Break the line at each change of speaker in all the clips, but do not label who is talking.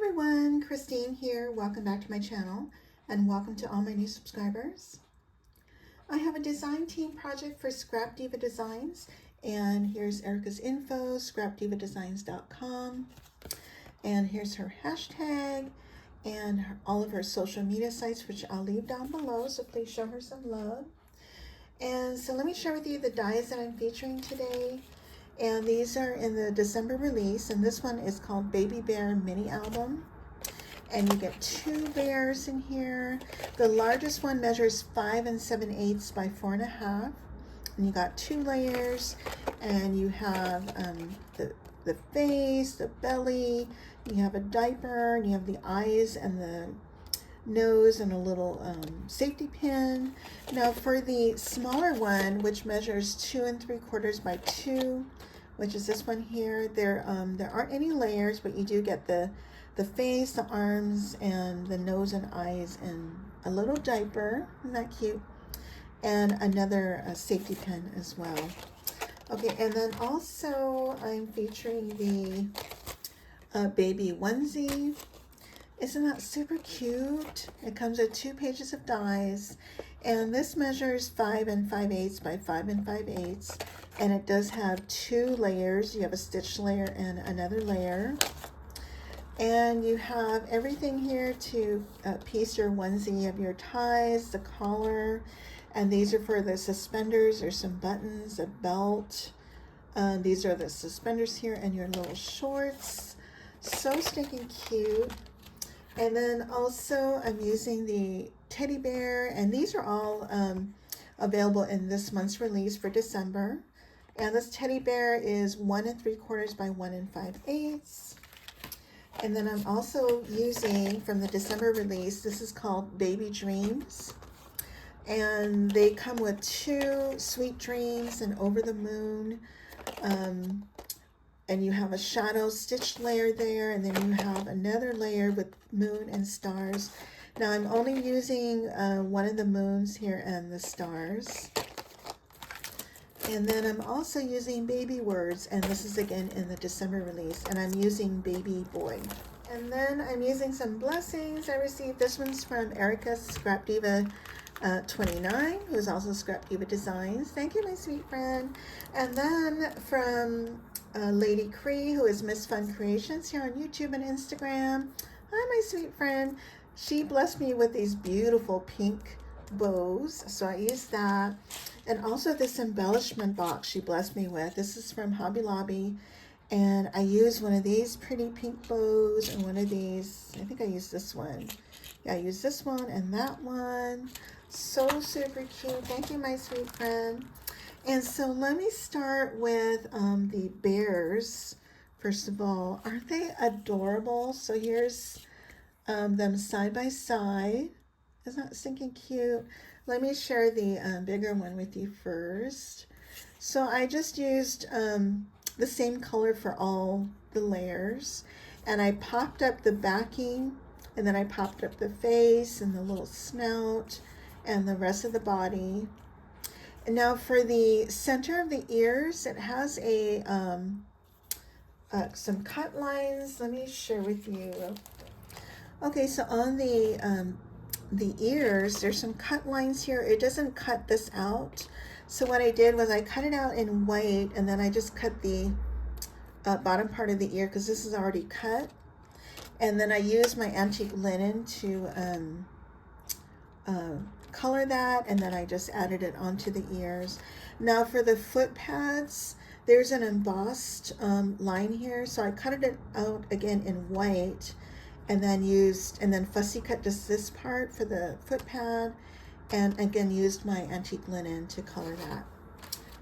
everyone, Christine here. Welcome back to my channel and welcome to all my new subscribers. I have a design team project for Scrap Diva Designs, and here's Erica's info, scrapdivadesigns.com, and here's her hashtag and all of her social media sites, which I'll leave down below, so please show her some love. And so let me share with you the dies that I'm featuring today. And these are in the December release, and this one is called Baby Bear Mini Album. And you get 2 bears in here. The largest one measures 5 7/8 by 4.5. And you got 2 layers, and you have the face, the belly, you have a diaper, and you have the eyes and the nose and a little safety pin. Now for the smaller one, which measures 2 3/4 by 2, which is this one here, there aren't any layers, but you do get the face, the arms, and the nose and eyes, and a little diaper. Isn't that cute? And another safety pin as well. Okay, and then also I'm featuring the baby onesie. Isn't that super cute? It comes with 2 pages of dies, and this measures 5 5/8 by 5 5/8, and it does have 2 layers. You have a stitch layer and another layer, and you have everything here to piece your onesie. You have your ties, the collar, and these are for the suspenders. There's some buttons, a belt. These are the suspenders here, and your little shorts. So stinking cute. And then also I'm using the teddy bear, and these are all available in this month's release for December. And this teddy bear is 1 3/4 by 1 5/8. And then I'm also using from the December release, this is called Baby Dreams. And they come with 2 Sweet Dreams and Over the Moon. And you have a shadow stitched layer there, and then you have another layer with moon and stars. Now I'm only using one of the moons here and the stars. And then I'm also using baby words, and this is again in the December release, and I'm using baby boy. And then I'm using some blessings I received. This one's from Erica's Scrap Diva 29, who is also Scrap Diva Designs. Thank you, my sweet friend. And then from Lady Cree, who is Miss Fun Creations here on YouTube and Instagram. Hi, my sweet friend. She blessed me with these beautiful pink bows, so I used that. And also this embellishment box she blessed me with. This is from Hobby Lobby, and I used one of these pretty pink bows and one of these. I think I used this one. Yeah, I used this one and that one. So super cute. Thank you, my sweet friend. And so let me start with the bears. First of all, aren't they adorable? So here's them side by side. Isn't that stinking cute? Let me share the bigger one with you first. So I just used the same color for all the layers, and I popped up the backing, and then I popped up the face and the little snout and the rest of the body. And now for the center of the ears, it has a some cut lines. Let me share with you. Okay, so on the ears, there's some cut lines here. It doesn't cut this out. So what I did was I cut it out in white, and then I just cut the bottom part of the ear because this is already cut. And then I used my antique linen to color that, and then I just added it onto the ears. Now for the foot pads, there's an embossed line here, so I cut it out again in white, and then fussy cut just this part for the foot pad, and again used my antique linen to color that.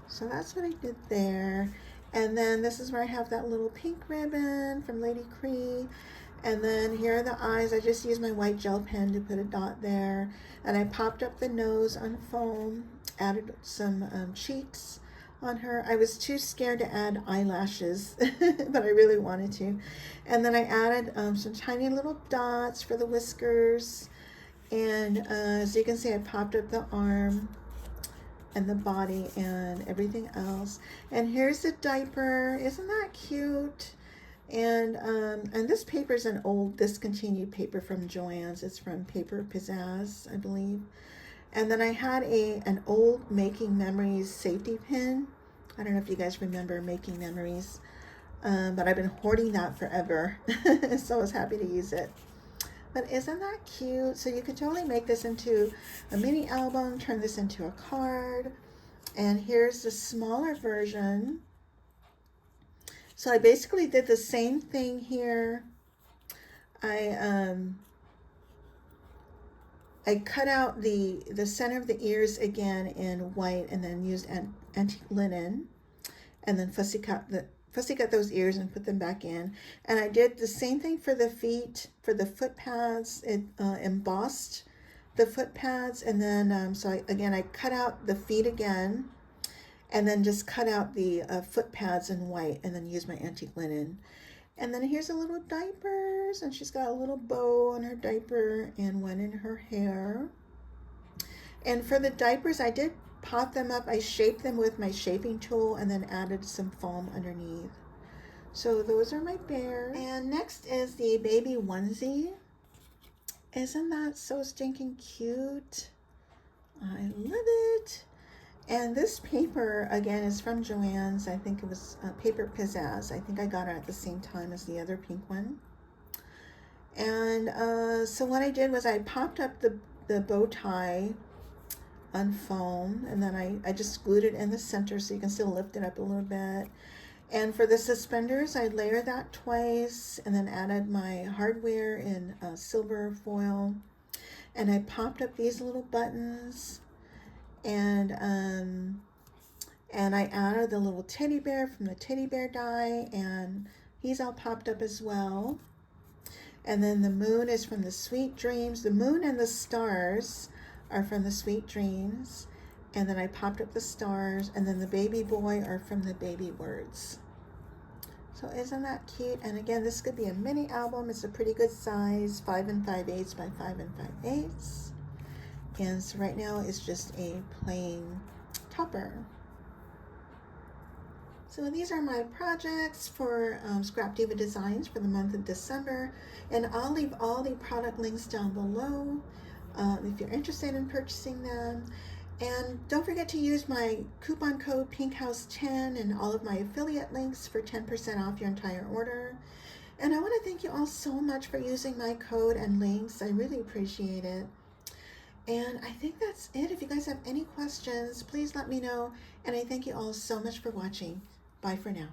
So that's what I did there. And then this is where I have that little pink ribbon from Lady Cree. And then here are the eyes. I just used my white gel pen to put a dot there. And I popped up the nose on foam, added some cheeks on her. I was too scared to add eyelashes, but I really wanted to. And then I added some tiny little dots for the whiskers. And as you can see, I popped up the arm and the body and everything else. And here's the diaper. Isn't that cute? And this paper is an old discontinued paper from Joann's. It's from Paper Pizzazz, I believe. And then I had an old Making Memories safety pin. I don't know if you guys remember Making Memories, but I've been hoarding that forever. So I was happy to use it. But isn't that cute? So you could totally make this into a mini album, turn this into a card. And here's the smaller version. So I basically did the same thing here. I cut out the center of the ears again in white, and then used antique linen, and then fussy cut those ears and put them back in. And I did the same thing for the feet, for the foot pads. It embossed the foot pads, and then so I cut out the feet again, and then just cut out the foot pads in white, and then used my antique linen. And then here's a little diapers, and she's got a little bow on her diaper and one in her hair. And for the diapers, I did pop them up. I shaped them with my shaping tool and then added some foam underneath. So those are my bears. And next is the baby onesie. Isn't that so stinking cute? I love it. And this paper, again, is from Joann's. I think it was Paper Pizzazz. I think I got it at the same time as the other pink one. And so what I did was I popped up the bow tie on foam, and then I just glued it in the center so you can still lift it up a little bit. And for the suspenders, I layered that twice and then added my hardware in silver foil. And I popped up these little buttons. And I added the little teddy bear from the teddy bear die, and he's all popped up as well. And then the moon is from the Sweet Dreams. The moon and the stars are from the Sweet Dreams. And then I popped up the stars, and then the baby boy are from the baby words. So isn't that cute? And again, this could be a mini album. It's a pretty good size, 5 5/8 by 5 5/8. And so right now it's just a plain topper. So these are my projects for Scrap Diva Designs for the month of December. And I'll leave all the product links down below if you're interested in purchasing them. And don't forget to use my coupon code PINKHOUSE10 and all of my affiliate links for 10% off your entire order. And I want to thank you all so much for using my code and links. I really appreciate it. And I think that's it. If you guys have any questions, please let me know. And I thank you all so much for watching. Bye for now.